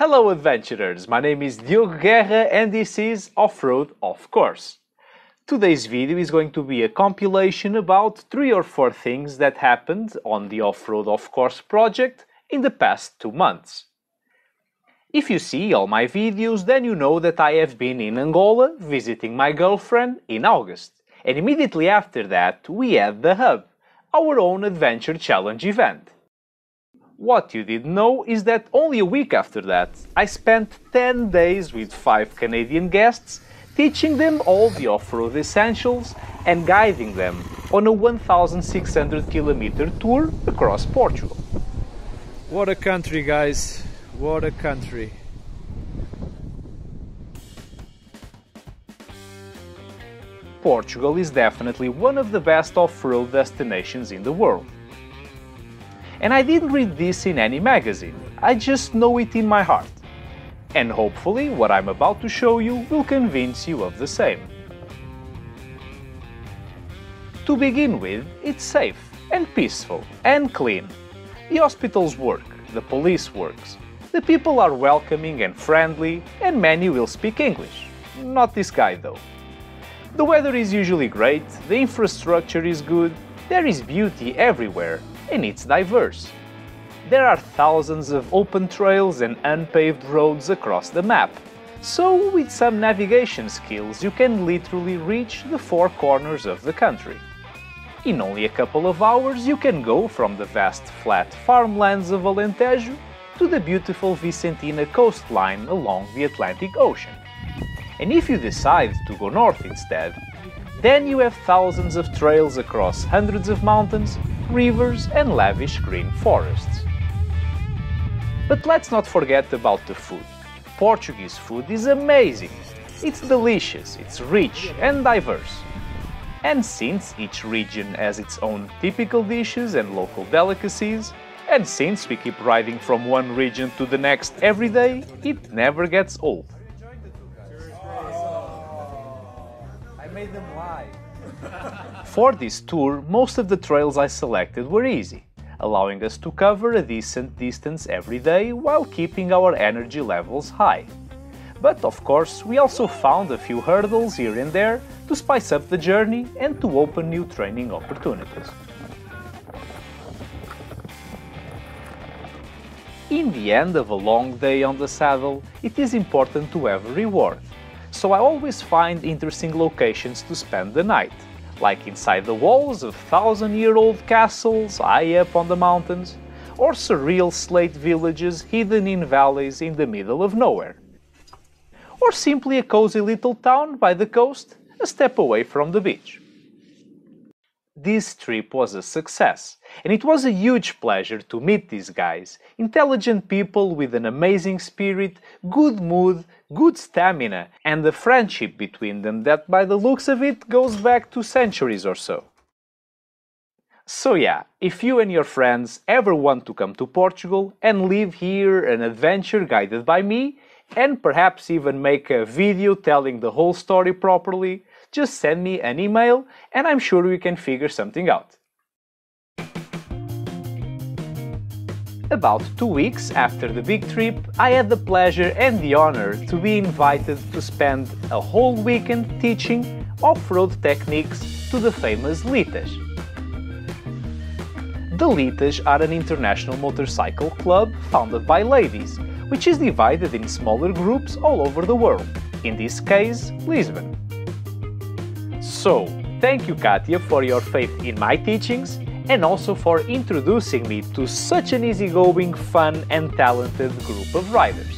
Hello adventurers, my name is Diogo Guerra and this is Off-Road Off Course. Today's video is going to be a compilation about 3 or 4 things that happened on the Off-Road Off Course project in the past 2 months. If you see all my videos, then you know that I have been in Angola visiting my girlfriend in August. And immediately after that we had the Hub, our own adventure challenge event. What you didn't know is that only a week after that, I spent 10 days with 5 Canadian guests, teaching them all the off-road essentials and guiding them on a 1,600 kilometer tour across Portugal. What a country, guys! What a country! Portugal is definitely one of the best off-road destinations in the world. And I didn't read this in any magazine, I just know it in my heart. And hopefully what I'm about to show you will convince you of the same. To begin with, it's safe and peaceful and clean. The hospitals work, the police works, the people are welcoming and friendly, and many will speak English. Not this guy though. The weather is usually great, the infrastructure is good, there is beauty everywhere, and it's diverse. There are thousands of open trails and unpaved roads across the map, so with some navigation skills you can literally reach the 4 corners of the country. In only a couple of hours you can go from the vast flat farmlands of Alentejo to the beautiful Vicentina coastline along the Atlantic Ocean. And if you decide to go north instead, then you have thousands of trails across hundreds of mountains, rivers and lavish green forests. But let's not forget about the food. Portuguese food is amazing. It's delicious, it's rich and diverse. And since each region has its own typical dishes and local delicacies, and since we keep riding from one region to the next every day, it never gets old. I made them lie. For this tour, most of the trails I selected were easy, allowing us to cover a decent distance every day while keeping our energy levels high. But of course, we also found a few hurdles here and there to spice up the journey and to open new training opportunities. In the end of a long day on the saddle, it is important to have a reward. So I always find interesting locations to spend the night, like inside the walls of 1,000-year-old castles high up on the mountains, or surreal slate villages hidden in valleys in the middle of nowhere. Or simply a cozy little town by the coast, a step away from the beach. This trip was a success, and it was a huge pleasure to meet these guys, intelligent people with an amazing spirit, good mood, good stamina, and a friendship between them that by the looks of it goes back 2 centuries or so. So yeah, if you and your friends ever want to come to Portugal and live here an adventure guided by me, and perhaps even make a video telling the whole story properly, just send me an email and I'm sure we can figure something out. About 2 weeks after the big trip, I had the pleasure and the honor to be invited to spend a whole weekend teaching off-road techniques to the famous Litas. The Litas are an international motorcycle club founded by ladies, which is divided in smaller groups all over the world, in this case, Lisbon. So, thank you Katia for your faith in my teachings and also for introducing me to such an easygoing, fun and talented group of riders.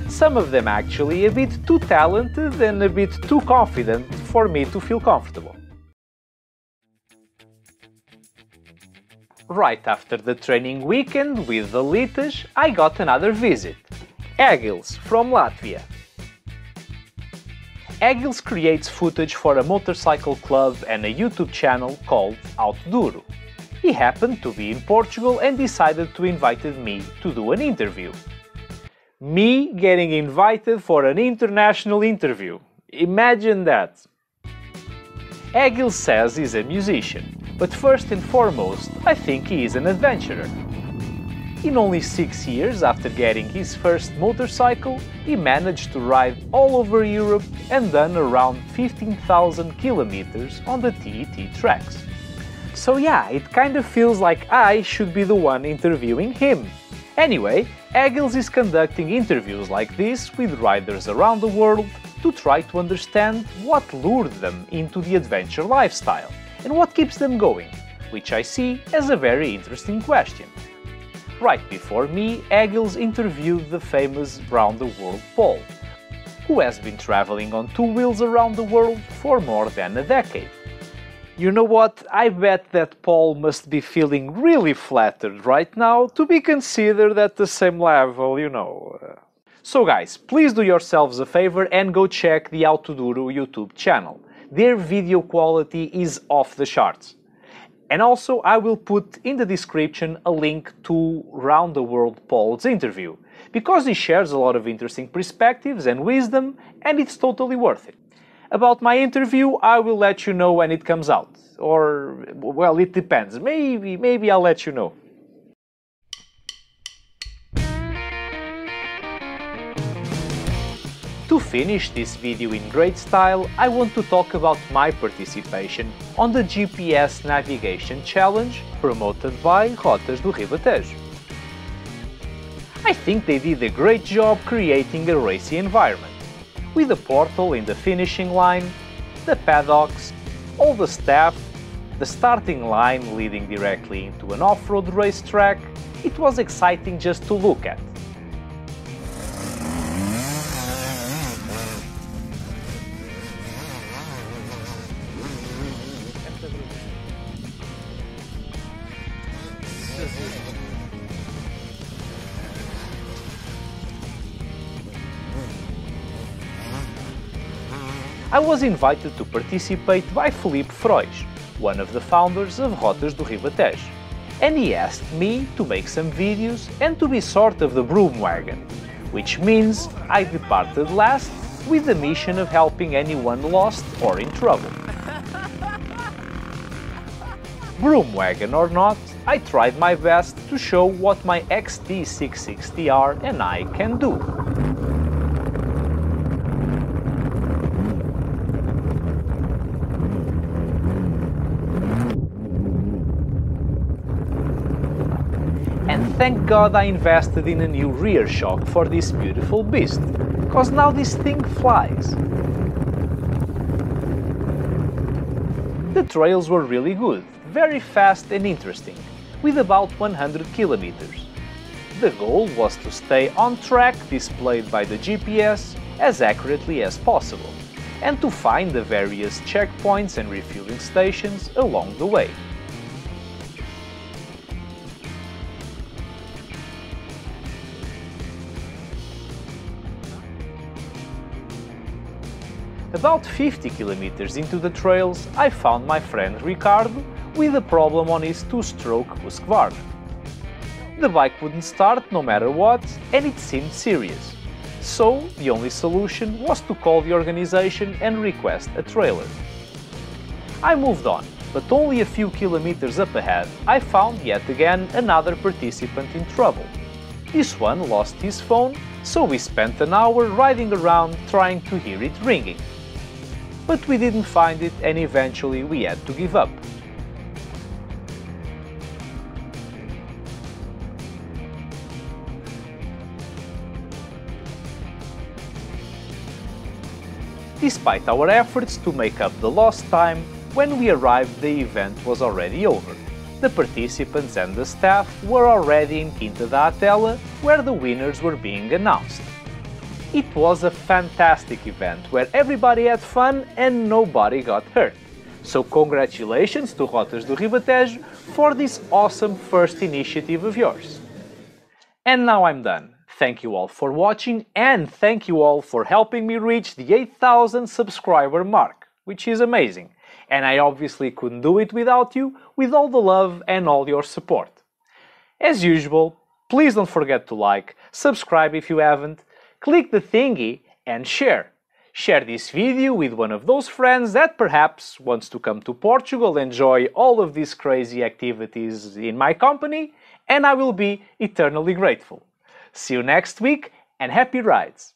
Some of them actually a bit too talented and a bit too confident for me to feel comfortable. Right after the training weekend with the Litas, I got another visit. Egils from Latvia. Egils creates footage for a motorcycle club and a YouTube channel called Autoduro. He happened to be in Portugal and decided to invite me to do an interview. Me getting invited for an international interview. Imagine that! Egils says he's a musician, but first and foremost, I think he is an adventurer. In only 6 years after getting his first motorcycle, he managed to ride all over Europe and done around 15,000 kilometers on the TET tracks. So yeah, it kind of feels like I should be the one interviewing him. Anyway, Egils is conducting interviews like this with riders around the world to try to understand what lured them into the adventure lifestyle and what keeps them going, which I see as a very interesting question. Right before me, Egils interviewed the famous Round the World Paul, who has been traveling on 2 wheels around the world for more than a decade. You know what, I bet that Paul must be feeling really flattered right now to be considered at the same level, you know. So guys, please do yourselves a favor and go check the Autoduro YouTube channel. Their video quality is off the charts. And also, I will put in the description a link to Round the World Paul's interview, because he shares a lot of interesting perspectives and wisdom, and it's totally worth it. About my interview, I will let you know when it comes out. Or, well, it depends. Maybe I'll let you know. To finish this video in great style, I want to talk about my participation on the GPS Navigation Challenge promoted by Rotas do Ribatejo. I think they did a great job creating a racy environment, with a portal in the finishing line, the paddocks, all the staff, the starting line leading directly into an off-road racetrack. It was exciting just to look at. I was invited to participate by Filipe Frois, one of the founders of Rotas do Ribatejo, and he asked me to make some videos and to be sort of the broom wagon, which means I departed last with the mission of helping anyone lost or in trouble. Broom wagon or not, I tried my best to show what my XT660R and I can do. And thank God I invested in a new rear shock for this beautiful beast, cause now this thing flies. The trails were really good, very fast and interesting, with about 100 kilometers. The goal was to stay on track displayed by the GPS as accurately as possible, and to find the various checkpoints and refueling stations along the way. About 50 kilometers into the trails, I found my friend Ricardo with a problem on his 2-stroke Husqvarna. The bike wouldn't start no matter what, and it seemed serious. So the only solution was to call the organization and request a trailer. I moved on, but only a few kilometers up ahead I found yet again another participant in trouble. This one lost his phone, so we spent an hour riding around trying to hear it ringing. But we didn't find it, and eventually we had to give up. Despite our efforts to make up the lost time, when we arrived the event was already over. The participants and the staff were already in Quinta da Atela, where the winners were being announced. It was a fantastic event where everybody had fun and nobody got hurt. So congratulations to Rotas do Ribatejo for this awesome first initiative of yours. And now I'm done. Thank you all for watching, and thank you all for helping me reach the 8,000 subscriber mark, which is amazing. And I obviously couldn't do it without you, with all the love and all your support. As usual, please don't forget to like, subscribe if you haven't, click the thingy and share. Share this video with one of those friends that perhaps wants to come to Portugal and enjoy all of these crazy activities in my company, and I will be eternally grateful. See you next week and happy rides!